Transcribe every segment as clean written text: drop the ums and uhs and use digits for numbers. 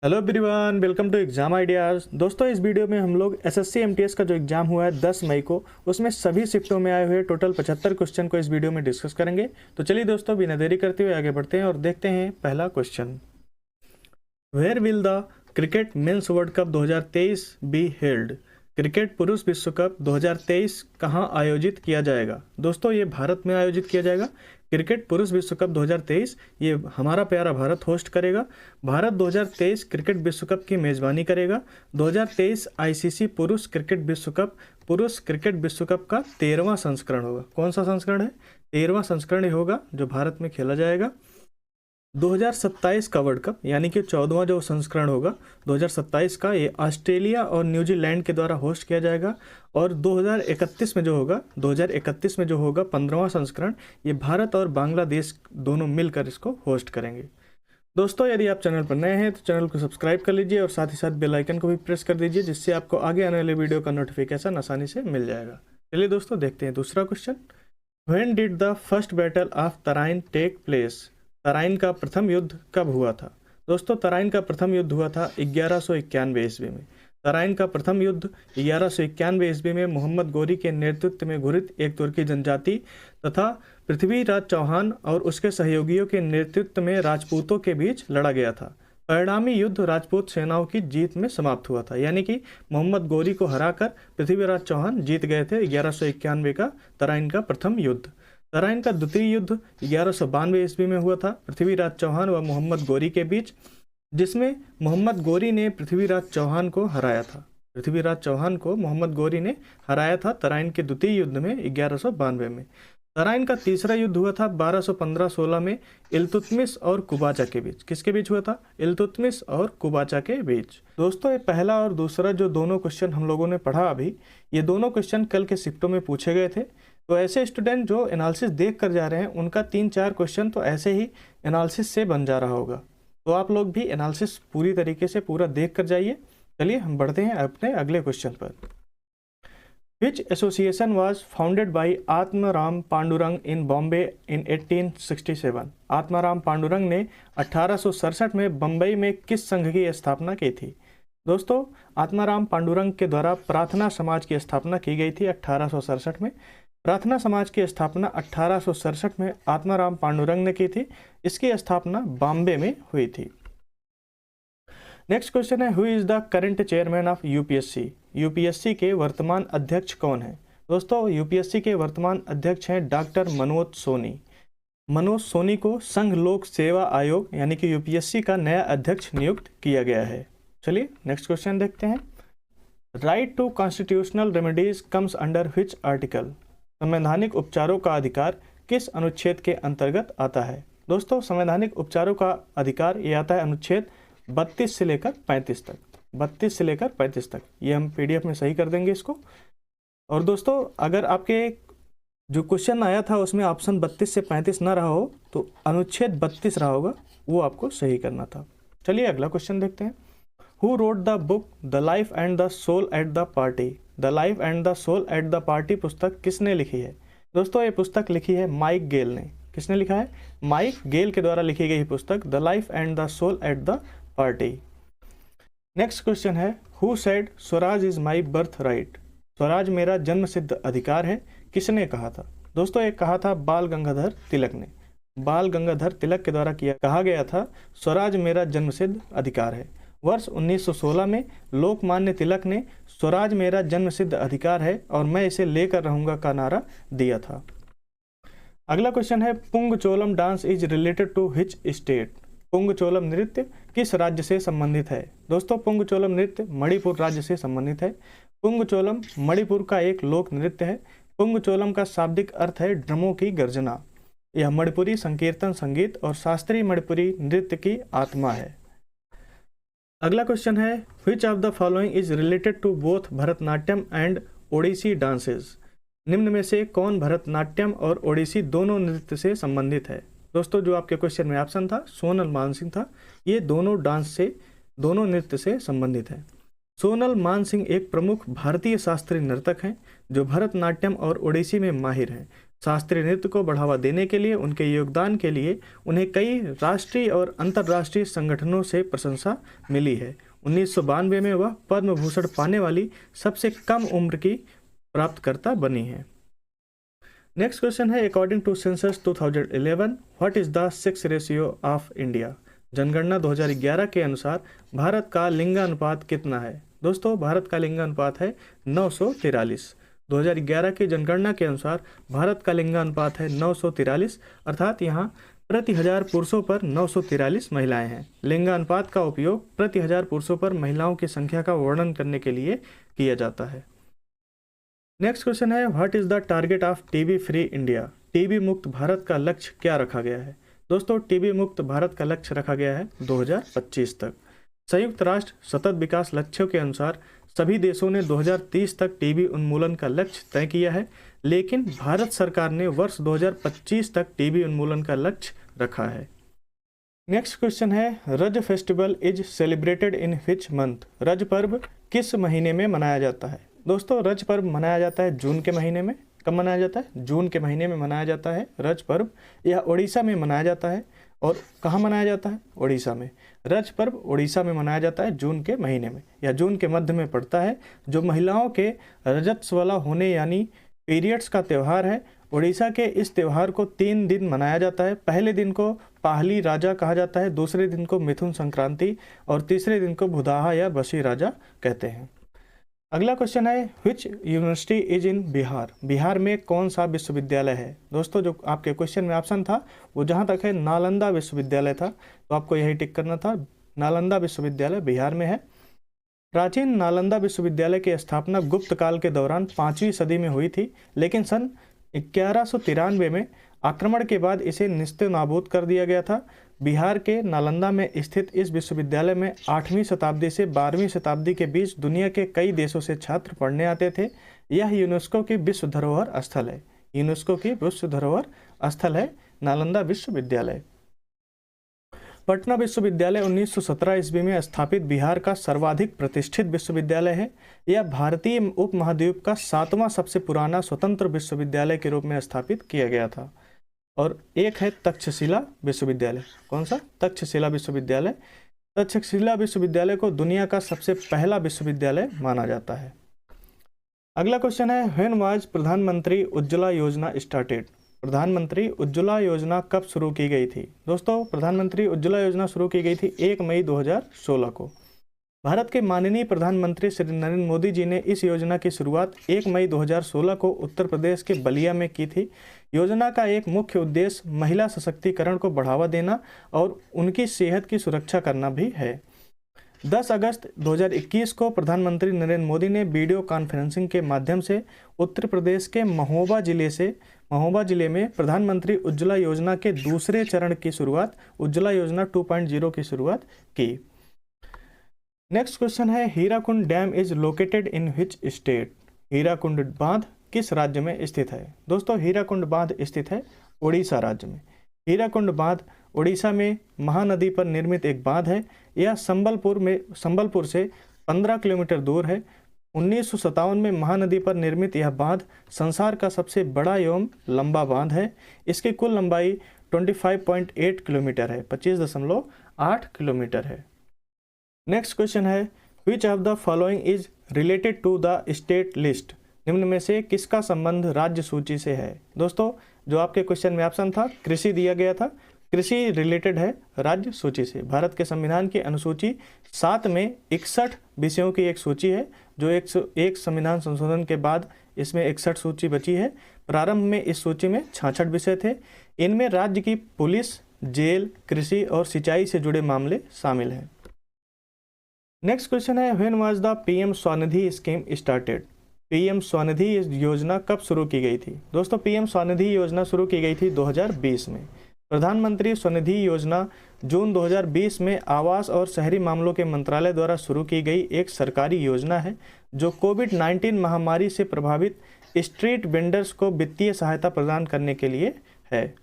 Hello everyone, welcome to exam ideas. दोस्तों, इस video में हम लोग एसएससी एमटीएस का जो एग्जाम हुआ है 10 मई को, उसमें सभी शिफ्टों में आए हुए टोटल 75 क्वेश्चन को इस वीडियो में डिस्कस करेंगे। तो चलिए दोस्तों, बिना देरी करते हुए आगे बढ़ते हैं और देखते हैं पहला question. Where will the cricket men's world cup 2023 be held? Cricket पुरुष विश्व कप 2023 कहाँ आयोजित किया जाएगा? दोस्तों, ये भारत में आयोजित किया जाएगा। क्रिकेट पुरुष विश्व कप 2023 ये हमारा प्यारा भारत होस्ट करेगा। भारत 2023 क्रिकेट विश्व कप की मेज़बानी करेगा। 2023 आईसीसी पुरुष क्रिकेट विश्व कप का 13वां संस्करण होगा। कौन सा संस्करण है? 13वां संस्करण होगा जो भारत में खेला जाएगा। 2027 का वर्ल्ड कप यानी कि 14वां जो संस्करण होगा 2027 का, ये ऑस्ट्रेलिया और न्यूजीलैंड के द्वारा होस्ट किया जाएगा। और 2031 में जो होगा 15वां संस्करण, ये भारत और बांग्लादेश दोनों मिलकर इसको होस्ट करेंगे। दोस्तों, यदि आप चैनल पर नए हैं तो चैनल को सब्सक्राइब कर लीजिए और साथ ही साथ बेल आइकन को भी प्रेस कर दीजिए, जिससे आपको आगे आने वाले वीडियो का नोटिफिकेशन आसानी से मिल जाएगा। चलिए दोस्तों, देखते हैं दूसरा question. When did the first battle of Tarain take place? Tarain का प्रथम युद्ध कब हुआ था? दोस्तों, तराइन का प्रथम युद्ध हुआ था 1191 ईस्वी में। तराइन का प्रथम युद्ध 1191 ईस्वी में मोहम्मद गोरी के नेतृत्व में घुरिद एक तुर्की जनजाति तथा पृथ्वीराज चौहान और उसके सहयोगियों के नेतृत्व में राजपूतों के बीच लड़ा गया था। परिणामी युद्ध राजपूत सेनाओं की जीत में समाप्त हुआ था, यानी कि मोहम्मद गोरी को हराकर पृथ्वीराज चौहान जीत गए थे 1191 का तराइन का प्रथम युद्ध। तराइन का द्वितीय युद्ध 1192 ईस्वी में हुआ था पृथ्वीराज चौहान व मोहम्मद गोरी के बीच, जिसमें मोहम्मद गोरी ने पृथ्वीराज चौहान को हराया था। तराइन के द्वितीय युद्ध में 1192 में। तराइन का तीसरा युद्ध हुआ था 1215-16 में इल्तुतमिश और कुबाचा के बीच। किसके बीच हुआ था? इल्तुतमिश और कुबाचा के बीच। दोस्तों, ये पहला और दूसरा जो दोनों क्वेश्चन हम लोगों ने पढ़ा अभी, ये दोनों क्वेश्चन कल के शिफ्टों में पूछे गए थे। तो ऐसे स्टूडेंट जो एनालिसिस देख कर जा रहे हैं, उनका 3-4 क्वेश्चन तो ऐसे ही एनालिसिस से बन जा रहा होगा। तो आप लोग भी एनालिसिस पूरी तरीके से पूरा देख कर जाइए। चलिए हम बढ़ते हैं अपने अगले क्वेश्चन पर। Which association was founded by Atmaram Pandurang in Bombay in 1867? Atmaram Pandurang ने 1867 में बम्बई में किस संघ की स्थापना की थी? दोस्तों, आत्माराम पांडुरंग के द्वारा प्रार्थना समाज की स्थापना की गई थी 1867 में। प्रार्थना समाज की स्थापना 1867 में आत्माराम पांडुरंग ने की थी। इसकी स्थापना बॉम्बे में हुई थी। नेक्स्ट क्वेश्चन है, who is the current chairman of UPSC? UPSC के वर्तमान अध्यक्ष कौन है? दोस्तों, यूपीएससी के वर्तमान अध्यक्ष हैं डॉक्टर मनोज सोनी। मनोज सोनी को संघ लोक सेवा आयोग यानी कि यूपीएससी का नया अध्यक्ष नियुक्त किया गया है। चलिए नेक्स्ट क्वेश्चन देखते हैं। Right to constitutional remedies comes under which article? संवैधानिक उपचारों का अधिकार किस अनुच्छेद के अंतर्गत आता है? दोस्तों, संवैधानिक उपचारों का अधिकार ये आता है अनुच्छेद 32 से लेकर 35 तक। ये हम पीडीएफ में सही कर देंगे इसको। और दोस्तों, अगर आपके जो क्वेश्चन आया था उसमें ऑप्शन 32 से 35 ना रहा हो तो अनुच्छेद 32 रहा होगा, वो आपको सही करना था। चलिए अगला क्वेश्चन देखते हैं। Who wrote the book the life and the soul at the party? The life and the soul at the party पुस्तक किसने लिखी है? दोस्तों, ये पुस्तक लिखी है माइक गेल ने। किसने लिखा है? माइक गेल के द्वारा लिखी गई पुस्तक the life and the soul at the party. Next question है, who said Swaraj is my birthright? Swaraj मेरा जन्म सिद्ध अधिकार है, किसने कहा था? दोस्तों, ये कहा था बाल गंगाधर तिलक ने। बाल गंगाधर तिलक के द्वारा कहा गया था स्वराज मेरा जन्म सिद्ध अधिकार है। वर्ष 1916 में लोकमान्य तिलक ने स्वराज मेरा जन्म सिद्ध अधिकार है और मैं इसे लेकर रहूंगा का नारा दिया था। अगला क्वेश्चन है, Pung cholom dance is related to which state? Pung cholom नृत्य किस राज्य से संबंधित है? दोस्तों, पुंगचोलम नृत्य मणिपुर राज्य से संबंधित है। पुंगचोलम मणिपुर का एक लोक नृत्य है। पुंगचोलम का शाब्दिक अर्थ है ड्रमों की गर्जना। यह मणिपुरी संकीर्तन संगीत और शास्त्रीय मणिपुरी नृत्य की आत्मा है। अगला क्वेश्चन है, which of the following is related to both Bharatanatyam and Odissi dances? निम्न में से कौन भरतनाट्यम और ओडिसी दोनों नृत्य से संबंधित है? दोस्तों, जो आपके क्वेश्चन में ऑप्शन था सोनल मानसिंह था। ये दोनों नृत्य से संबंधित है। सोनल मानसिंह एक प्रमुख भारतीय शास्त्रीय नर्तक हैं जो भरतनाट्यम और ओडिसी में माहिर हैं। शास्त्रीय नृत्य को बढ़ावा देने के लिए उनके योगदान के लिए उन्हें कई राष्ट्रीय और अंतर्राष्ट्रीय संगठनों से प्रशंसा मिली है। 1992 में वह पद्म भूषण पाने वाली सबसे कम उम्र की प्राप्तकर्ता बनी है। नेक्स्ट क्वेश्चन है, according to census 2011 what is the sex ratio of India. जनगणना 2011 के अनुसार भारत का लिंगानुपात कितना है। दोस्तों, भारत का लिंगानुपात है 943। 2011 की जनगणना के अनुसार भारत का लिंगानुपात है 943, अर्थात यहाँ प्रति 1000 पुरुषों पर 943 महिलाएं हैं। लिंगानुपात का उपयोग प्रति 1000 पुरुषों पर महिलाओं की संख्या का वर्णन करने के लिए किया जाता है। नेक्स्ट क्वेश्चन है, what is the target of TB free India. TB मुक्त भारत का लक्ष्य क्या रखा गया है। दोस्तों, टीबी मुक्त भारत का लक्ष्य रखा गया है 2025 तक। संयुक्त राष्ट्र सतत विकास लक्ष्यों के अनुसार सभी देशों ने 2030 तक टीबी उन्मूलन का लक्ष्य तय किया है, लेकिन भारत सरकार ने वर्ष 2025 तक टीबी उन्मूलन का लक्ष्य रखा है। नेक्स्ट क्वेश्चन है, रज festival is celebrated in which month. रज पर्व किस महीने में मनाया जाता है। दोस्तों, रज पर्व मनाया जाता है जून के महीने में। कब मनाया जाता है? जून के महीने में मनाया जाता है रज पर्व। यह उड़ीसा में मनाया जाता है। और कहाँ मनाया जाता है? उड़ीसा में। रज पर्व उड़ीसा में मनाया जाता है जून के महीने में या जून के मध्य में पड़ता है, जो महिलाओं के रजस्वला होने यानी पीरियड्स का त्यौहार है। उड़ीसा के इस त्यौहार को 3 दिन मनाया जाता है। पहले दिन को पाहली राजा कहा जाता है, दूसरे दिन को मिथुन संक्रांति और तीसरे दिन को भुदाहा या बसी राजा कहते हैं। अगला क्वेश्चन है, which university is in Bihar. Bihar में कौन सा विश्वविद्यालय है। दोस्तों, जो आपके क्वेश्चन में ऑप्शन था वो जहाँ तक है नालंदा विश्वविद्यालय था, तो आपको यही टिक करना था। नालंदा विश्वविद्यालय बिहार में है। प्राचीन नालंदा विश्वविद्यालय की स्थापना गुप्त काल के दौरान 5वीं सदी में हुई थी, लेकिन सन 1193 में आक्रमण के बाद इसे नेस्तनाबूद कर दिया गया था। बिहार के नालंदा में स्थित इस विश्वविद्यालय में 8वीं शताब्दी से 12वीं शताब्दी के बीच दुनिया के कई देशों से छात्र पढ़ने आते थे। यह यूनेस्को की विश्व धरोहर स्थल है। यूनेस्को की विश्व धरोहर स्थल है नालंदा विश्वविद्यालय। पटना विश्वविद्यालय 1917 ईस्वी में स्थापित बिहार का सर्वाधिक प्रतिष्ठित विश्वविद्यालय है। यह भारतीय उपमहाद्वीप का 7वां सबसे पुराना स्वतंत्र विश्वविद्यालय के रूप में स्थापित किया गया था। और एक है तक्षशिला विश्वविद्यालय। कौन सा? तक्षशिला विश्वविद्यालय। तक्षशिला विश्वविद्यालय को दुनिया का सबसे पहला विश्वविद्यालय माना जाता है। अगला क्वेश्चन है, व्हेन वाज प्रधानमंत्री उज्ज्वला योजना स्टार्टेड। प्रधानमंत्री उज्ज्वला योजना कब शुरू की गई थी। दोस्तों, प्रधानमंत्री उज्ज्वला योजना शुरू की गई थी 1 मई 2016 को। भारत के माननीय प्रधानमंत्री श्री नरेंद्र मोदी जी ने इस योजना की शुरुआत 1 मई 2016 को उत्तर प्रदेश के बलिया में की थी। योजना का एक मुख्य उद्देश्य महिला सशक्तिकरण को बढ़ावा देना और उनकी सेहत की सुरक्षा करना भी है। 10 अगस्त 2021 को प्रधानमंत्री नरेंद्र मोदी ने वीडियो कॉन्फ्रेंसिंग के माध्यम से उत्तर प्रदेश के महोबा जिले में प्रधानमंत्री उज्ज्वला योजना के दूसरे चरण की शुरुआत, उज्ज्वला योजना 2.0 की शुरुआत की। नेक्स्ट क्वेश्चन है, Hirakud dam is located in which state. Hirakud बांध किस राज्य में स्थित है। दोस्तों, हीराकुंड बांध स्थित है उड़ीसा राज्य में। हीराकुंड बांध उड़ीसा में महानदी पर निर्मित एक बांध है। यह संबलपुर से 15 किलोमीटर दूर है। 1957 में महानदी पर निर्मित यह बांध संसार का सबसे बड़ा एवं लंबा बांध है। इसकी कुल लंबाई 25.8 किलोमीटर है, 25.8 किलोमीटर है। नेक्स्ट क्वेश्चन है, which of the following is related to the state list. निम्न में से किसका संबंध राज्य सूची से है। दोस्तों, जो आपके क्वेश्चन में ऑप्शन था कृषि दिया गया था, कृषि रिलेटेड है राज्य सूची से। भारत के संविधान की अनुसूची 7 में 61 विषयों की एक सूची है, जो 101 संविधान संशोधन के बाद इसमें 61 सूची बची है। प्रारंभ में इस सूची में 66 विषय थे। इनमें राज्य की पुलिस, जेल, कृषि और सिंचाई से जुड़े मामले शामिल हैं। नेक्स्ट क्वेश्चन है, when was the PM Svanidhi scheme started. PM Svanidhi योजना कब शुरू की गई थी। दोस्तों, पीएम स्वनिधि योजना शुरू की गई थी 2020 में। प्रधानमंत्री स्वनिधि योजना जून 2020 में आवास और शहरी मामलों के मंत्रालय द्वारा शुरू की गई एक सरकारी योजना है, जो कोविड-19 महामारी से प्रभावित स्ट्रीट वेंडर्स को वित्तीय सहायता प्रदान करने के लिए है।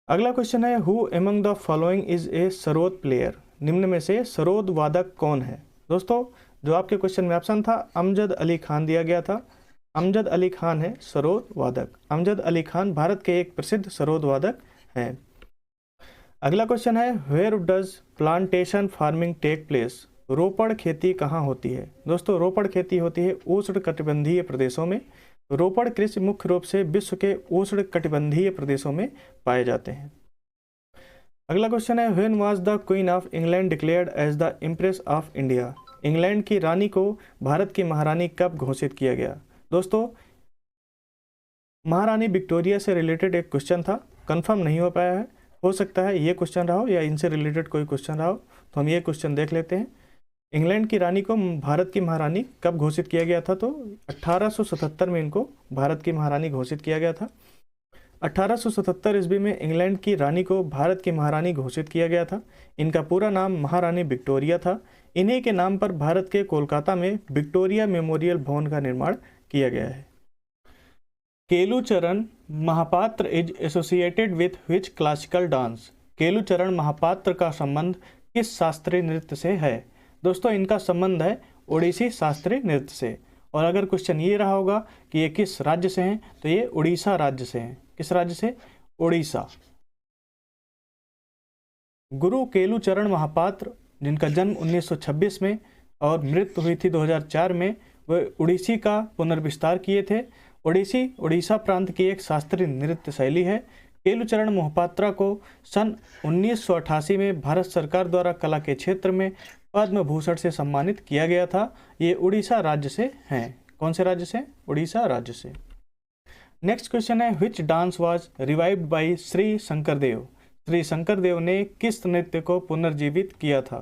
अगला क्वेश्चन है, who among the following is a sarod player. निम्न में से सरोद वादक कौन है। दोस्तों, जो आपके क्वेश्चन में ऑप्शन था अमजद अली खान दिया गया था। अमजद अली खान है सरोद वादक। अमजद अली खान भारत के एक प्रसिद्ध सरोद वादक हैं। अगला क्वेश्चन है where does plantation farming take place. रोपड़ खेती कहाँ होती है। दोस्तों रोपड़ खेती होती है उष्ण कटिबंधीय प्रदेशों में। रोपड़ कृषि मुख्य रूप से विश्व के उष्ण कटिबंधीय प्रदेशों में पाए जाते हैं। अगला क्वेश्चन है when was the queen of England declared as the empress of India. England की रानी को भारत की महारानी कब घोषित किया गया। दोस्तों महारानी विक्टोरिया से रिलेटेड एक क्वेश्चन था, कंफर्म नहीं हो पाया है, हो सकता है ये क्वेश्चन रहा हो या इनसे रिलेटेड कोई क्वेश्चन रहा हो, तो हम ये क्वेश्चन देख लेते हैं। इंग्लैंड की रानी को भारत की महारानी कब घोषित किया गया था, तो 1877 में इनको भारत की महारानी घोषित किया गया था। 1877 ईस्वी में इंग्लैंड की रानी को भारत की महारानी घोषित किया गया था। इनका पूरा नाम महारानी विक्टोरिया था। इन्हीं के नाम पर भारत के कोलकाता में विक्टोरिया मेमोरियल भवन का निर्माण किया गया है। Kelucharan Mahapatra is associated with which classical dance. Kelucharan Mahapatra का संबंध किस शास्त्रीय नृत्य से है। दोस्तों इनका संबंध है ओडिसी शास्त्रीय नृत्य से। और अगर क्वेश्चन ये रहा होगा कि ये किस राज्य से हैं, तो ये उड़ीसा राज्य से हैं। किस राज्य से? उड़ीसा। गुरु केलुचरण महापात्र जिनका जन्म 1926 में और मृत्यु हुई थी 2004 में, वह उड़ीसी का पुनर्विस्तार किए थे। ओडिसी उड़ीसा प्रांत की एक शास्त्रीय नृत्य शैली है। केलुचरण मोहपात्रा को सन 1988 में भारत सरकार द्वारा कला के क्षेत्र में पद्म भूषण से सम्मानित किया गया था। ये उड़ीसा राज्य से हैं। कौन से राज्य से? उड़ीसा राज्य से। नेक्स्ट क्वेश्चन है which dance was revived bye Shri Shankardev. Shri Shankardev ने किस नृत्य को पुनर्जीवित किया था।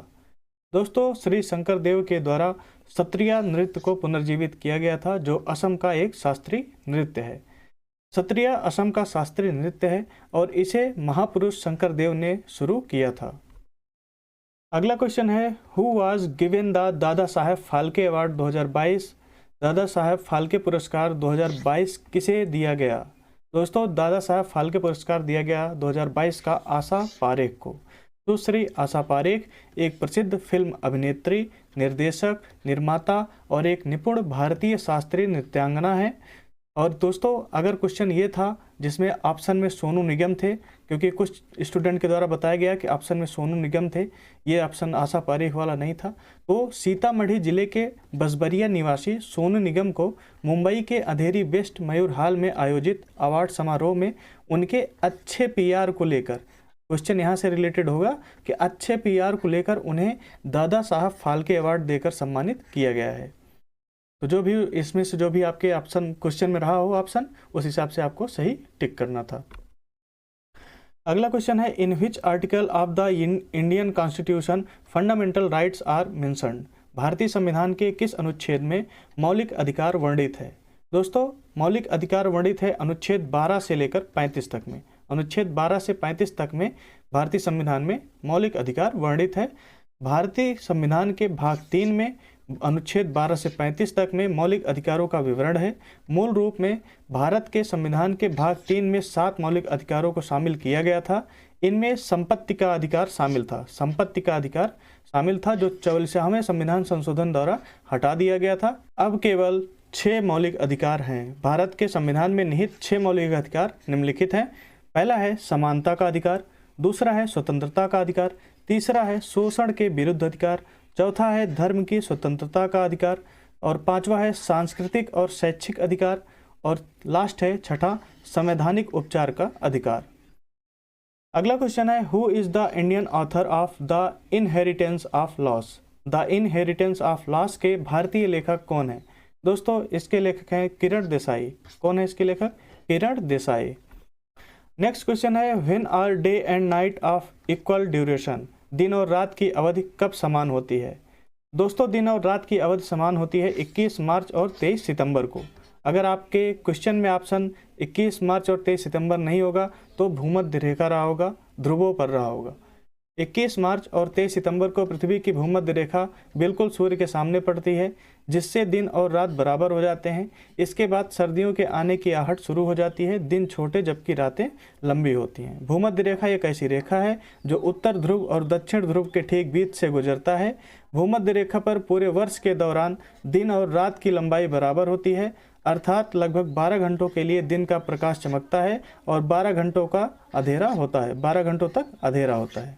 दोस्तों श्री शंकरदेव के द्वारा सत्रिया नृत्य को पुनर्जीवित किया गया था, जो असम का एक शास्त्रीय नृत्य है। सत्रिया असम का शास्त्रीय नृत्य है और इसे महापुरुष शंकरदेव ने शुरू किया था। अगला क्वेश्चन है who was given the Dada Saheb Phalke award 2022। Dada Saheb Phalke पुरस्कार 2022 किसे दिया गया। दोस्तों दादा साहेब फाल्के पुरस्कार दिया गया 2022 का आशा पारेख को। सुश्री आशा पारेख एक प्रसिद्ध फिल्म अभिनेत्री, निर्देशक, निर्माता और एक निपुण भारतीय शास्त्रीय नृत्यांगना है। और दोस्तों अगर क्वेश्चन ये था जिसमें ऑप्शन में सोनू निगम थे, क्योंकि कुछ स्टूडेंट के द्वारा बताया गया कि ऑप्शन में सोनू निगम थे, ये ऑप्शन आशा पारेख वाला नहीं था, तो सीतामढ़ी जिले के बसबरिया निवासी सोनू निगम को मुंबई के अंधेरी वेस्ट मयूर हॉल में आयोजित अवार्ड समारोह में उनके अच्छे पीआर को लेकर, क्वेश्चन यहाँ से रिलेटेड होगा कि अच्छे पीआर को लेकर उन्हें दादा साहब फाल्के अवार्ड देकर सम्मानित किया गया है। तो जो भी इसमें से जो भी आपके ऑप्शन क्वेश्चन में रहा हो ऑप्शन, उस हिसाब से आपको सही टिक करना था। अगला क्वेश्चन है in which article of the Indian constitution fundamental rights are mentioned. भारतीय संविधान के किस अनुच्छेद में मौलिक अधिकार वर्णित है। दोस्तों मौलिक अधिकार वर्णित है अनुच्छेद 12 से लेकर 35 तक में। अनुच्छेद 12 से 35 तक में भारतीय संविधान में मौलिक अधिकार वर्णित है। भारतीय संविधान के भाग 3 में अनुच्छेद 12 से 35 तक में मौलिक अधिकारों का विवरण है। मूल रूप में भारत के संविधान के भाग 3 में 7 मौलिक अधिकारों को शामिल किया गया था। इनमें संपत्ति का अधिकार शामिल था। संपत्ति का अधिकार शामिल था जो 44वें संविधान संशोधन द्वारा हटा दिया गया था। अब केवल 6 मौलिक अधिकार हैं। भारत के संविधान में निहित 6 मौलिक अधिकार निम्नलिखित हैं। पहला है समानता का अधिकार, दूसरा है स्वतंत्रता का अधिकार, तीसरा है शोषण के विरुद्ध अधिकार, चौथा है धर्म की स्वतंत्रता का अधिकार और पांचवा है सांस्कृतिक और शैक्षिक अधिकार और लास्ट है छठा संवैधानिक उपचार का अधिकार। अगला क्वेश्चन है who is the Indian author of the inheritance of loss. The inheritance of loss के भारतीय लेखक कौन है। दोस्तों इसके लेखक हैं किरण देसाई। कौन है इसके लेखक? किरण देसाई। नेक्स्ट क्वेश्चन है when are day and night of equal duration. दिन और रात की अवधि कब समान होती है। दोस्तों दिन और रात की अवधि समान होती है 21 मार्च और 23 सितंबर को। अगर आपके क्वेश्चन में ऑप्शन 21 मार्च और 23 सितंबर नहीं होगा तो भूमध्य रेखा रहा होगा, ध्रुवों पर रहा होगा। 21 मार्च और 23 सितंबर को पृथ्वी की भूमध्य रेखा बिल्कुल सूर्य के सामने पड़ती है, जिससे दिन और रात बराबर हो जाते हैं। इसके बाद सर्दियों के आने की आहट शुरू हो जाती है। दिन छोटे जबकि रातें लंबी होती हैं। भूमध्य रेखा एक ऐसी रेखा है जो उत्तर ध्रुव और दक्षिण ध्रुव के ठीक बीच से गुजरता है। भूमध्य रेखा पर पूरे वर्ष के दौरान दिन और रात की लंबाई बराबर होती है। अर्थात लगभग 12 घंटों के लिए दिन का प्रकाश चमकता है और 12 घंटों का अंधेरा होता है, 12 घंटों तक अंधेरा होता है।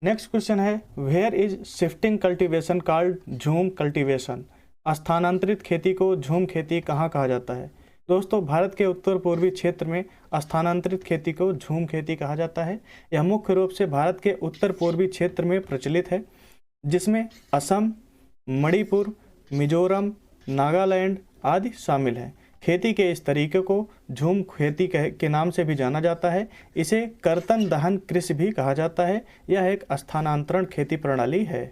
नेक्स्ट क्वेश्चन है, where is shifting cultivation called jhum cultivation. स्थानांतरित खेती को झूम खेती कहाँ कहा जाता है? दोस्तों, भारत के उत्तर पूर्वी क्षेत्र में स्थानांतरित खेती को झूम खेती कहा जाता है। यह मुख्य रूप से भारत के उत्तर पूर्वी क्षेत्र में प्रचलित है, जिसमें असम, मणिपुर, मिजोरम, नागालैंड आदि शामिल हैं। खेती के इस तरीके को झूम खेती के नाम से भी जाना जाता है। इसे कर्तन दहन कृषि भी कहा जाता है। यह एक स्थानांतरण खेती प्रणाली है।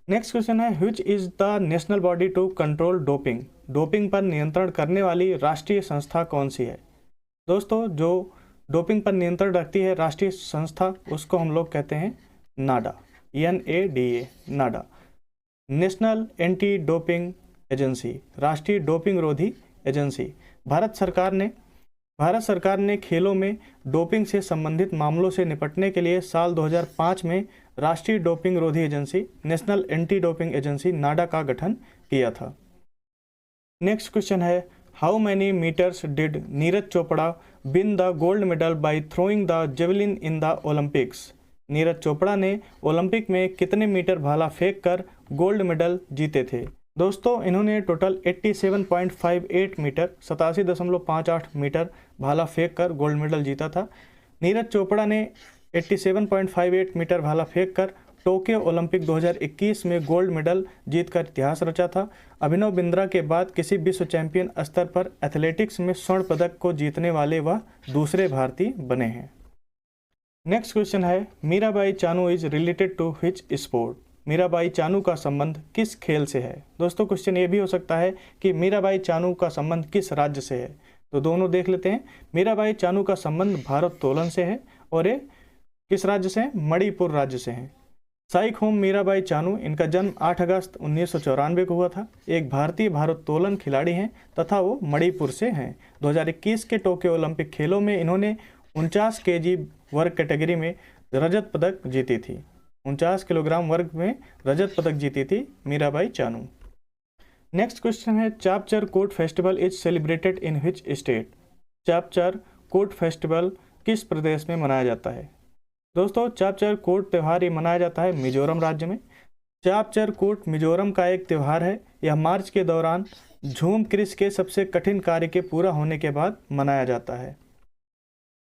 नेक्स्ट क्वेश्चन है, which is the national body to control doping. Doping पर नियंत्रण करने वाली राष्ट्रीय संस्था कौन सी है? दोस्तों, जो डोपिंग पर नियंत्रण रखती है राष्ट्रीय संस्था, उसको हम लोग कहते हैं नाडा, NADA, नाडा, नेशनल एंटी डोपिंग एजेंसी, राष्ट्रीय डोपिंग रोधी एजेंसी। भारत सरकार ने खेलों में डोपिंग से संबंधित मामलों से निपटने के लिए साल 2005 में राष्ट्रीय डोपिंग रोधी agency, national anti doping agency, NADA का गठन किया था। नेक्स्ट क्वेश्चन है, how many metres did Neeraj Chopra win the gold medal by throwing the javelin in the Olympics. Neeraj Chopra ने ओलंपिक में कितने मीटर भाला फेंक कर गोल्ड मेडल जीते थे? दोस्तों, इन्होंने टोटल 87.58 मीटर 87.58 मीटर भाला फेंक कर गोल्ड मेडल जीता था। नीरज चोपड़ा ने 87.58 मीटर भाला फेंक कर टोक्यो ओलंपिक 2021 में गोल्ड मेडल जीतकर इतिहास रचा था। अभिनव बिंद्रा के बाद किसी विश्व चैंपियन स्तर पर एथलेटिक्स में स्वर्ण पदक को जीतने वाले वह दूसरे भारतीय बने हैं। नेक्स्ट क्वेश्चन है, Mirabai Chanu is related to which sport. Mirabai Chanu का संबंध किस खेल से है? दोस्तों, क्वेश्चन ये भी हो सकता है कि मीराबाई चानू का संबंध किस राज्य से है, तो दोनों देख लेते हैं। मीराबाई चानू का संबंध भारोत्तोलन से है और ये किस राज्य से है? मणिपुर राज्य से है। साइखोम मीराबाई चानू, इनका जन्म 8 अगस्त 1994 को हुआ था। एक भारतीय भारोत्तोलन खिलाड़ी हैं तथा वो मणिपुर से हैं। 2021 के टोक्यो ओलंपिक खेलों में इन्होंने 49 kg वर्ग कैटेगरी में रजत पदक जीती थी। 49 किलोग्राम वर्ग में रजत पदक जीती थी मीराबाई चानू। नेक्स्ट क्वेश्चन है, Chapchar Kut festival is celebrated in which state. Chapchar Kut festival किस प्रदेश में मनाया जाता है? दोस्तों, चापचर कोट त्यौहार ये मनाया जाता है मिजोरम राज्य में। चापचर कोट मिजोरम का एक त्यौहार है। यह मार्च के दौरान झूम कृषि के सबसे कठिन कार्य के पूरा होने के बाद मनाया जाता है।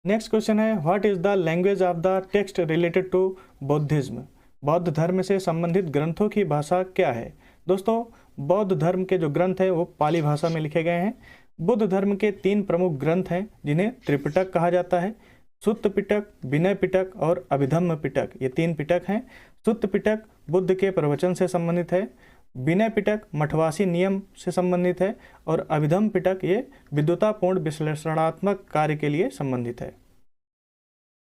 नेक्स्ट क्वेश्चन है, what is the language of the text related to Buddhism. बौद्ध धर्म से संबंधित ग्रंथों की भाषा क्या है? दोस्तों, बौद्ध धर्म के जो ग्रंथ हैं वो पाली भाषा में लिखे गए हैं। बुद्ध धर्म के 3 प्रमुख ग्रंथ हैं जिन्हें त्रिपिटक कहा जाता है। सुत्त पिटक, विनय पिटक और अभिधम्म पिटक, ये 3 पिटक हैं। सुत्त पिटक बुद्ध के प्रवचन से संबंधित है, विनय पिटक मठवासी नियम से संबंधित है और अभिधम्म पिटक ये विद्वतापूर्ण विश्लेषणात्मक कार्य के लिए संबंधित है।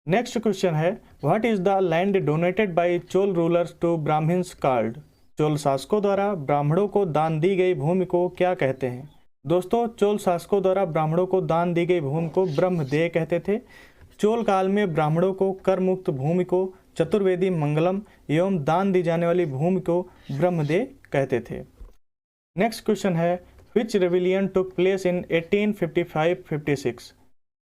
नेक्स्ट क्वेश्चन है, what is the land donated by Chola rulers to Brahmins called. Chola शासकों द्वारा ब्राह्मणों को दान दी गई भूमि को क्या कहते हैं? दोस्तों, चोल शासकों द्वारा ब्राह्मणों को दान दी गई भूमि को ब्रह्मदेय कहते थे। चोल काल में ब्राह्मणों को कर मुक्त भूमि को चतुर्वेदी मंगलम एवं दान दी जाने वाली भूमि को ब्रह्मदेय कहते थे। नेक्स्ट क्वेश्चन है, which rebellion took place in 1855-56।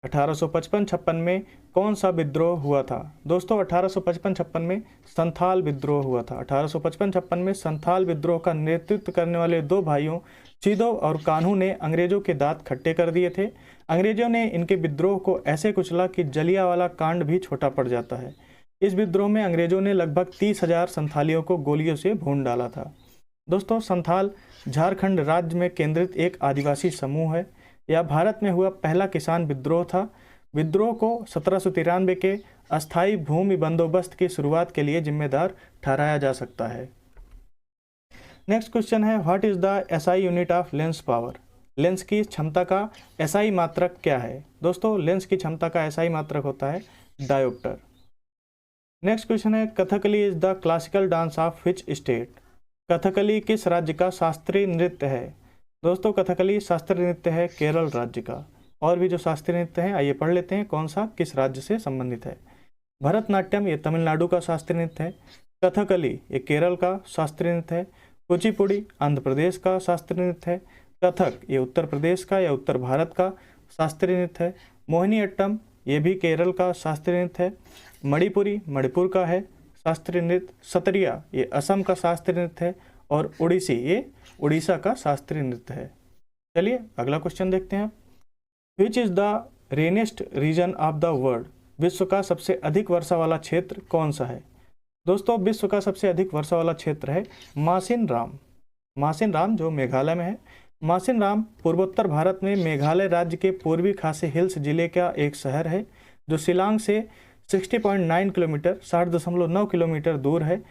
1855-56 में कौन सा विद्रोह हुआ था? दोस्तों, 1855-56 में संथाल विद्रोह हुआ था। 1855-56 में संथाल विद्रोह का नेतृत्व करने वाले 2 भाइयों चिदो और कान्हू ने अंग्रेजों के दांत खट्टे कर दिए थे। अंग्रेजों ने इनके विद्रोह को ऐसे कुचला कि जलियांवाला कांड भी छोटा पड़ जाता है। इस विद्रोह में अंग्रेजों ने लगभग 30,000 संथालियों को गोलियों से भून डाला था। दोस्तों, संथाल झारखंड राज्य में केंद्रित एक आदिवासी समूह है। यह भारत में हुआ पहला किसान विद्रोह था। विद्रोह को 1793 के अस्थायी भूमि बंदोबस्त की शुरुआत के लिए जिम्मेदार ठहराया जा सकता है। नेक्स्ट क्वेश्चन है, what is the SI unit of lens power. Lens की क्षमता का एसआई मात्रक क्या है? दोस्तों, लेंस की क्षमता का एसआई मात्रक होता है डायोप्टर। नेक्स्ट क्वेश्चन है, Kathakali is the classical dance of which state. Kathakali किस राज्य का शास्त्रीय नृत्य है? दोस्तों, कथकली शास्त्रीय नृत्य है केरल राज्य का। और भी जो शास्त्रीय नृत्य हैं आइए पढ़ लेते हैं कौन सा किस राज्य से संबंधित है। भरतनाट्यम ये तमिलनाडु का शास्त्रीय नृत्य है। कथकली ये केरल का शास्त्रीय नृत्य है। कुचिपुड़ी आंध्र प्रदेश का शास्त्रीय नृत्य है। कथक ये उत्तर प्रदेश का या उत्तर भारत का शास्त्रीय नृत्य है। मोहिनीअट्टम ये भी केरल का शास्त्रीय नृत्य है। मणिपुरी मणिपुर का है शास्त्रीय नृत्य। सतरिया ये असम का शास्त्रीय नृत्य है। और ओडिसी ये उड़ीसा का शास्त्रीय नृत्य है। चलिए अगला क्वेश्चन देखते हैं। Which is the rainiest region of the world? विश्व का सबसे अधिक वर्षा वाला क्षेत्र कौन सा है? दोस्तों विश्व का सबसे अधिक वर्षा वाला क्षेत्र है मासिन राम। मासिन राम जो मेघालय में है। मासिन राम पूर्वोत्तर भारत में मेघालय राज्य के पूर्वी खासी हिल्स जिले का एक शहर है जो शिलांग से 60.9 किलोमीटर 60.9 किलोमीटर दूर है।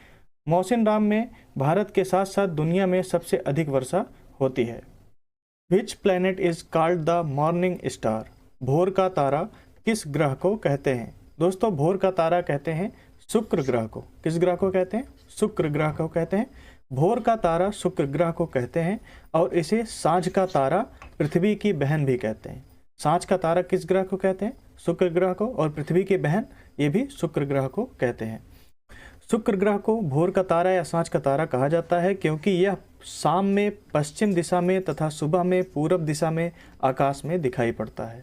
मासिन राम में भारत के साथ साथ दुनिया में सबसे अधिक वर्षा होती है। Which planet is called the morning star? भोर का तारा किस ग्रह को कहते हैं? दोस्तों भोर का तारा कहते हैं शुक्र ग्रह को। किस ग्रह को कहते हैं? शुक्र ग्रह को कहते हैं। भोर का तारा शुक्र ग्रह को कहते हैं और इसे सांझ का तारा पृथ्वी की बहन भी कहते हैं। सांझ का तारा किस ग्रह को कहते हैं? शुक्र ग्रह को। और पृथ्वी की बहन ये भी शुक्र ग्रह को कहते हैं। शुक्र ग्रह को भोर का तारा या सांझ का तारा कहा जाता है क्योंकि यह शाम में पश्चिम दिशा में तथा सुबह में पूरब दिशा में आकाश में दिखाई पड़ता है।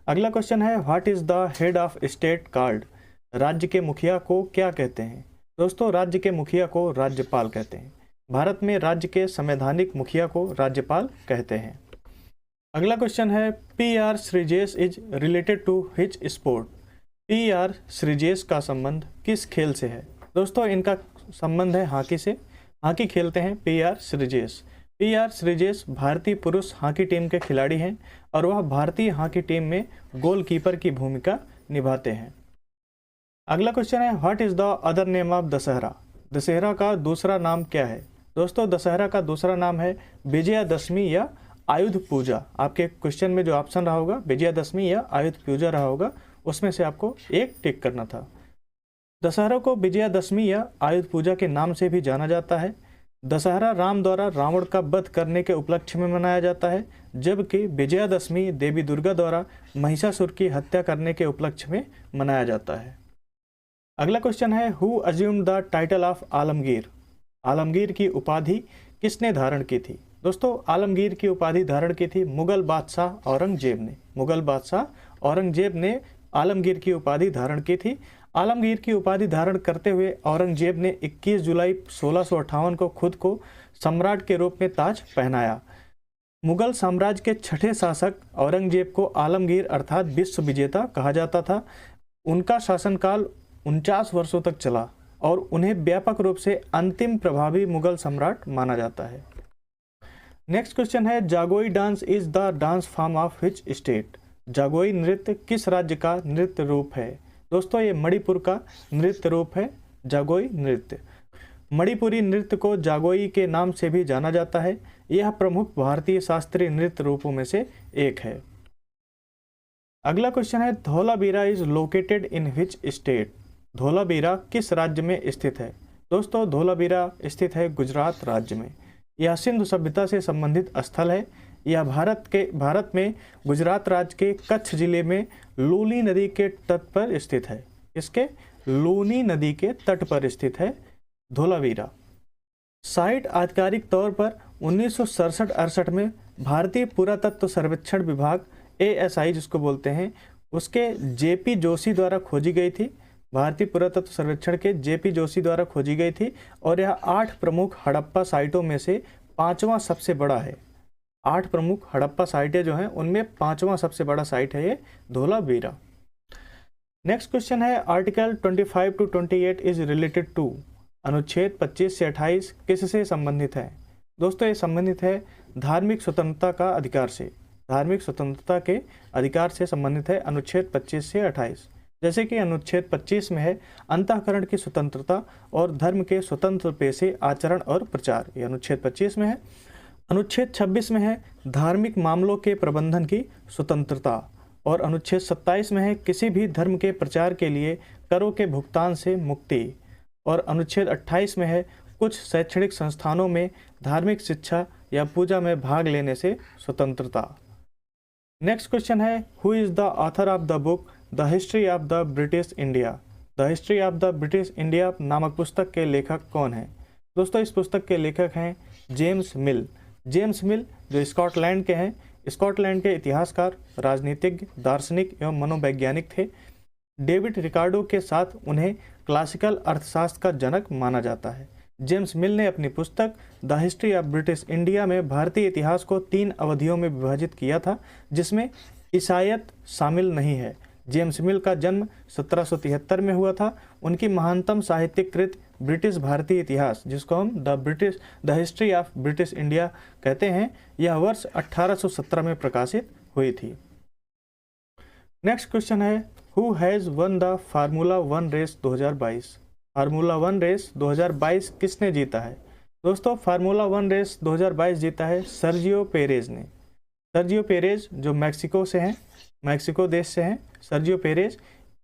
अगला क्वेश्चन है what is the head of state called? राज्य के मुखिया को क्या कहते हैं? दोस्तों राज्य के मुखिया को राज्यपाल कहते हैं। भारत में राज्य के संवैधानिक मुखिया को राज्यपाल कहते हैं। अगला क्वेश्चन है P R. Sreejesh is related to which sport? P R. Sreejesh का संबंध किस खेल से है? दोस्तों इनका संबंध है हॉकी से। हॉकी खेलते हैं पी.आर. श्रीजेश। पी.आर. श्रीजेश भारतीय पुरुष हॉकी टीम के खिलाड़ी हैं और वह भारतीय हॉकी टीम में गोलकीपर की भूमिका निभाते हैं। अगला क्वेश्चन है what is the other name of Dussehra? Dussehra का दूसरा नाम क्या है? दोस्तों दशहरा का दूसरा नाम है विजयादशमी या आयुध पूजा। आपके क्वेश्चन में जो ऑप्शन रहा होगा विजयादशमी या आयुध पूजा रहा होगा, उसमें से आपको एक टिक करना था। दशहरा को विजयादशमी या आयुध पूजा के नाम से भी जाना जाता है। दशहरा राम द्वारा रावण का वध करने के उपलक्ष्य में मनाया जाता है, जबकि विजयादशमी देवी दुर्गा द्वारा महिषासुर की हत्या करने के उपलक्ष्य में मनाया जाता है। अगला क्वेश्चन है who assumed the title of Alamgir? Alamgir की उपाधि किसने धारण की थी? दोस्तों आलमगीर की उपाधि धारण की थी मुगल बादशाह औरंगजेब ने। मुगल बादशाह औरंगजेब ने आलमगीर की उपाधि धारण की थी। आलमगीर की उपाधि धारण करते हुए औरंगजेब ने 21 जुलाई 1658 को खुद को सम्राट के रूप में ताज पहनाया। मुगल साम्राज्य के छठे शासक औरंगजेब को आलमगीर अर्थात विश्व विजेता कहा जाता था। उनका शासनकाल 49 वर्षों तक चला और उन्हें व्यापक रूप से अंतिम प्रभावी मुगल सम्राट माना जाता है। नेक्स्ट क्वेश्चन है Jagoi dance is the dance form of which state? Jagoi नृत्य किस राज्य का नृत्य रूप है? दोस्तों ये मणिपुर का नृत्य रूप है जागोई नृत्य। मणिपुरी नृत्य को जागोई के नाम से भी जाना जाता है। यह प्रमुख भारतीय शास्त्रीय नृत्य रूपों में से एक है। अगला क्वेश्चन है Dholavira is located in which state? Dholavira किस राज्य में स्थित है? दोस्तों धौलावीरा स्थित है गुजरात राज्य में। यह सिंधु सभ्यता से संबंधित स्थल है। यह भारत में गुजरात राज्य के कच्छ जिले में लूनी नदी के तट पर स्थित है। इसके लूनी नदी के तट पर स्थित है धौलावीरा। साइट आधिकारिक तौर पर 1967-68 में भारतीय पुरातत्व सर्वेक्षण विभाग ASI जिसको बोलते हैं उसके JP जोशी द्वारा खोजी गई थी। भारतीय पुरातत्व सर्वेक्षण के JP जोशी द्वारा खोजी गई थी और यह 8 प्रमुख हड़प्पा साइटों में से 5वां सबसे बड़ा है। 8 प्रमुख हड़प्पा साइटें जो हैं उनमें 5वां सबसे बड़ा साइट है ये धौलावीरा। नेक्स्ट क्वेश्चन है article 25 to 28 is related to? अनुच्छेद 25 से 28 किससे संबंधित है? दोस्तों ये संबंधित है धार्मिक स्वतंत्रता का अधिकार से। धार्मिक स्वतंत्रता के अधिकार से संबंधित है अनुच्छेद 25 से 28। जैसे कि अनुच्छेद 25 में है अंतःकरण की स्वतंत्रता और धर्म के स्वतंत्र पेशे आचरण और प्रचार, ये अनुच्छेद 25 में है। अनुच्छेद 26 में है धार्मिक मामलों के प्रबंधन की स्वतंत्रता और अनुच्छेद 27 में है किसी भी धर्म के प्रचार के लिए करों के भुगतान से मुक्ति और अनुच्छेद 28 में है कुछ शैक्षणिक संस्थानों में धार्मिक शिक्षा या पूजा में भाग लेने से स्वतंत्रता। नेक्स्ट क्वेश्चन है who is the author of the book the history of the British India? The history of the British India नामक पुस्तक के लेखक कौन है? दोस्तों इस पुस्तक के लेखक हैं जेम्स मिल। जेम्स मिल जो स्कॉटलैंड के हैं। स्कॉटलैंड के इतिहासकार, राजनीतिज्ञ, दार्शनिक एवं मनोवैज्ञानिक थे। डेविड रिकार्डो के साथ उन्हें क्लासिकल अर्थशास्त्र का जनक माना जाता है। जेम्स मिल ने अपनी पुस्तक the history of British India में भारतीय इतिहास को 3 अवधियों में विभाजित किया था, जिसमें ईसाईयत शामिल नहीं है। जेम्स मिल का जन्म 1773 में हुआ था। उनकी महानतम साहित्यिक कृत ब्रिटिश भारतीय इतिहास, जिसको हम the history of British India कहते हैं, यह वर्ष 1817 में प्रकाशित हुई थी। नेक्स्ट क्वेश्चन है, who has won the formula 1 race 2022? Formula 1 race 2022 किसने जीता है? दोस्तों, फार्मूला 1 रेस 2022 जीता है सर्जियो पेरेज ने। सर्जियो पेरेज जो मैक्सिको से हैं, मैक्सिको देश से हैं सर्जियो पेरेज,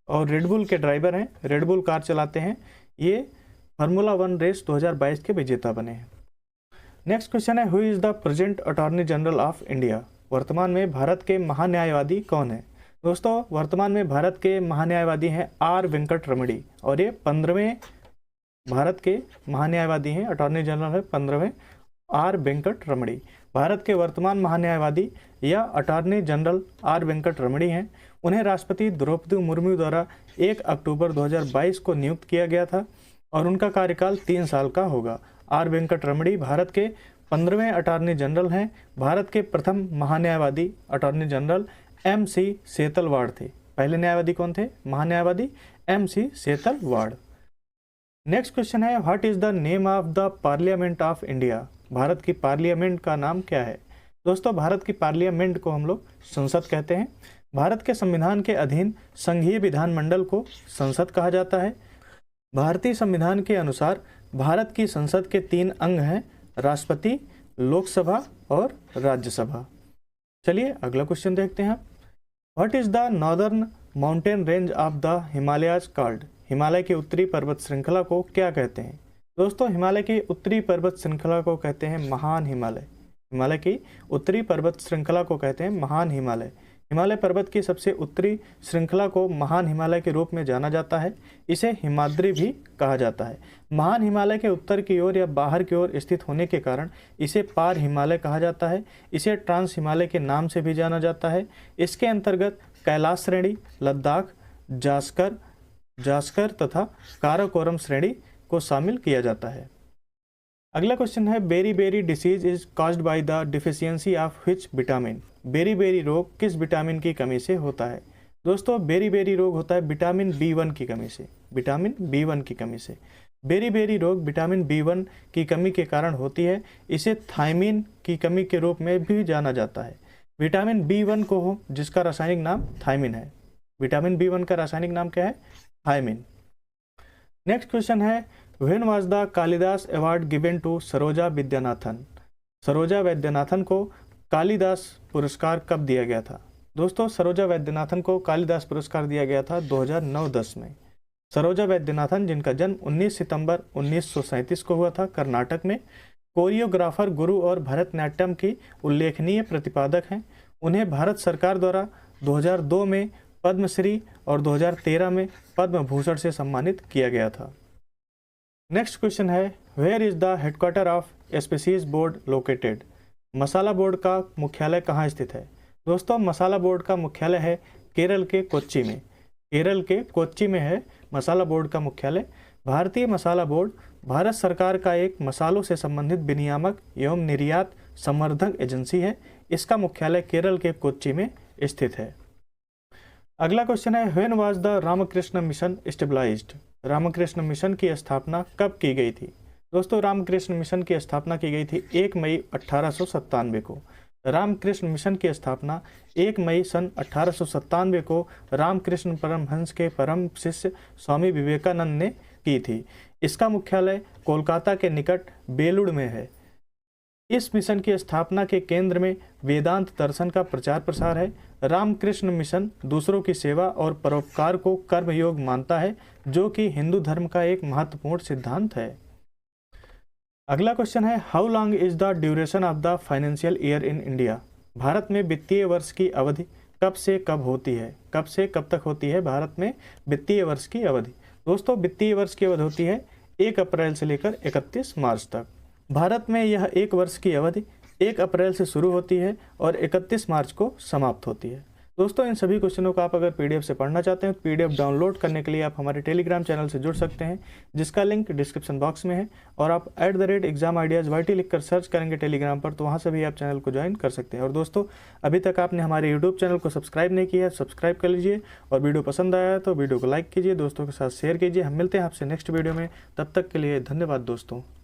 और रेडबुल के ड्राइवर हैं, रेडबुल कार चलाते हैं। ये फार्मूला 1 रेस 2022 के विजेता बने हैं। नेक्स्ट क्वेश्चन है, who is the present attorney general of India? वर्तमान में भारत के महान्यायवादी कौन है? दोस्तों, वर्तमान में भारत के महान्यायवादी हैं आर वेंकट रमणी, और ये 15वें भारत के महान्यायवादी हैं। अटॉर्नी जनरल है 15वें आर वेंकट रमणी। भारत के वर्तमान महान्यायवादी या अटॉर्नी जनरल आर वेंकट रमणी हैं। उन्हें राष्ट्रपति द्रौपदी मुर्मू द्वारा 1 अक्टूबर 2022 को नियुक्त किया गया था और उनका कार्यकाल 3 साल का होगा। आर वेंकट रमणी भारत के 15वें अटॉर्नी जनरल हैं। भारत के प्रथम महान्यायवादी अटॉर्नी जनरल MC सेतलवाड़ थे। पहले न्यायवादी कौन थे? महान्यायवादी MC सेतलवाड़। नेक्स्ट क्वेश्चन है, what is the name of the parliament of India? Bharat की पार्लियामेंट का नाम क्या है? दोस्तों, भारत की पार्लियामेंट को हम लोग संसद कहते हैं। भारत के संविधान के अधीन संघीय विधानमंडल को संसद कहा जाता है। भारतीय संविधान के अनुसार भारत की संसद के 3 अंग हैं, राष्ट्रपति, लोकसभा और राज्यसभा। चलिए अगला क्वेश्चन देखते हैं। What is the northern mountain range of the Himalayas called? Himalaya की उत्तरी पर्वत श्रृंखला को क्या कहते हैं? दोस्तों, हिमालय की उत्तरी पर्वत श्रृंखला को कहते हैं महान हिमालय। हिमालय की उत्तरी पर्वत श्रृंखला को कहते हैं महान हिमालय। हिमालय पर्वत की सबसे उत्तरी श्रृंखला को महान हिमालय के रूप में जाना जाता है। इसे हिमाद्री भी कहा जाता है। महान हिमालय के उत्तर की ओर या बाहर की ओर स्थित होने के कारण इसे पार हिमालय कहा जाता है। इसे ट्रांस हिमालय के नाम से भी जाना जाता है। इसके अंतर्गत कैलाश श्रेणी, लद्दाख, जास्कर तथा काराकोरम श्रेणी को शामिल किया जाता है। अगला क्वेश्चन है, beri disease is caused by the deficiency of which vitamin? Beri रोग किस विटामिन की कमी से होता है? दोस्तों, बेरी रोग होता है विटामिन B1 की कमी से। विटामिन B1 की कमी से बेरी रोग विटामिन B1 की कमी के कारण होती है। इसे थायमिन की कमी के रूप में भी जाना जाता है। विटामिन B1 को, जिसका रासायनिक नाम थायमिन है। विटामिन B1 का रासायनिक नाम क्या है? थायमिन। नेक्स्ट क्वेश्चन है, when was the Kalidas award given to Saroja Vidyanathan? Saroja Vaidyanathan को कालिदास पुरस्कार कब दिया गया था? दोस्तों, सरोजा वैद्यनाथन को कालिदास पुरस्कार दिया गया था 2009-10 में। सरोजा वैद्यनाथन, जिनका जन्म 19 सितंबर 1937 को हुआ था, कर्नाटक में कोरियोग्राफर, गुरु और भरतनाट्यम की उल्लेखनीय प्रतिपादक हैं। उन्हें भारत सरकार द्वारा 2002 में पद्मश्री और 2013 में पद्म भूषण से सम्मानित किया गया था। नेक्स्ट क्वेश्चन है, where is the headquarter of spices board located? मसाला बोर्ड का मुख्यालय कहाँ स्थित है? दोस्तों, मसाला बोर्ड का मुख्यालय है केरल के कोच्चि में। केरल के कोच्चि में है मसाला बोर्ड का मुख्यालय। भारतीय मसाला बोर्ड भारत सरकार का एक मसालों से संबंधित विनियामक एवं निर्यात संवर्धक एजेंसी है। इसका मुख्यालय केरल के कोच्चि में स्थित है। अगला क्वेश्चन है, when was the Ramakrishna mission established? Ramakrishna mission की स्थापना कब की गई थी? दोस्तों, रामकृष्ण मिशन की स्थापना की गई थी 1 मई 1897 को। रामकृष्ण मिशन की स्थापना 1 मई सन 1897 को रामकृष्ण परमहंस के परम शिष्य स्वामी विवेकानंद ने की थी। इसका मुख्यालय कोलकाता के निकट बेलूर में है। इस मिशन की स्थापना के केंद्र में वेदांत दर्शन का प्रचार प्रसार है। रामकृष्ण मिशन दूसरों की सेवा और परोपकार को कर्मयोग मानता है, जो कि हिंदू धर्म का एक महत्वपूर्ण सिद्धांत है। अगला क्वेश्चन है, how long is the duration of the financial year in India? Bharat में वित्तीय वर्ष की अवधि कब से कब होती है? कब से कब तक होती है भारत में वित्तीय वर्ष की अवधि? दोस्तों, वित्तीय वर्ष की अवधि होती है 1 अप्रैल से लेकर 31 मार्च तक। भारत में यह एक वर्ष की अवधि 1 अप्रैल से शुरू होती है और 31 मार्च को समाप्त होती है। दोस्तों इन सभी क्वेश्चनों को आप अगर पीडीएफ से पढ़ना चाहते हैं तो पीडीएफ डाउनलोड करने के लिए आप हमारे टेलीग्राम चैनल से जुड़ सकते हैं, जिसका लिंक डिस्क्रिप्शन बॉक्स में है। और आप @examideas लिख कर सर्च करेंगे टेलीग्राम पर, तो वहाँ से भी आप चैनल को ज्वाइन कर सकते हैं। और दोस्तों अभी तक आपने हमारे यूट्यूब चैनल को सब्सक्राइब नहीं किया है, सब्सक्राइब कर लीजिए। और वीडियो पसंद आया तो वीडियो को लाइक कीजिए, दोस्तों के साथ शेयर कीजिए। हम मिलते हैं आपसे नेक्स्ट वीडियो में, तब तक के लिए धन्यवाद दोस्तों।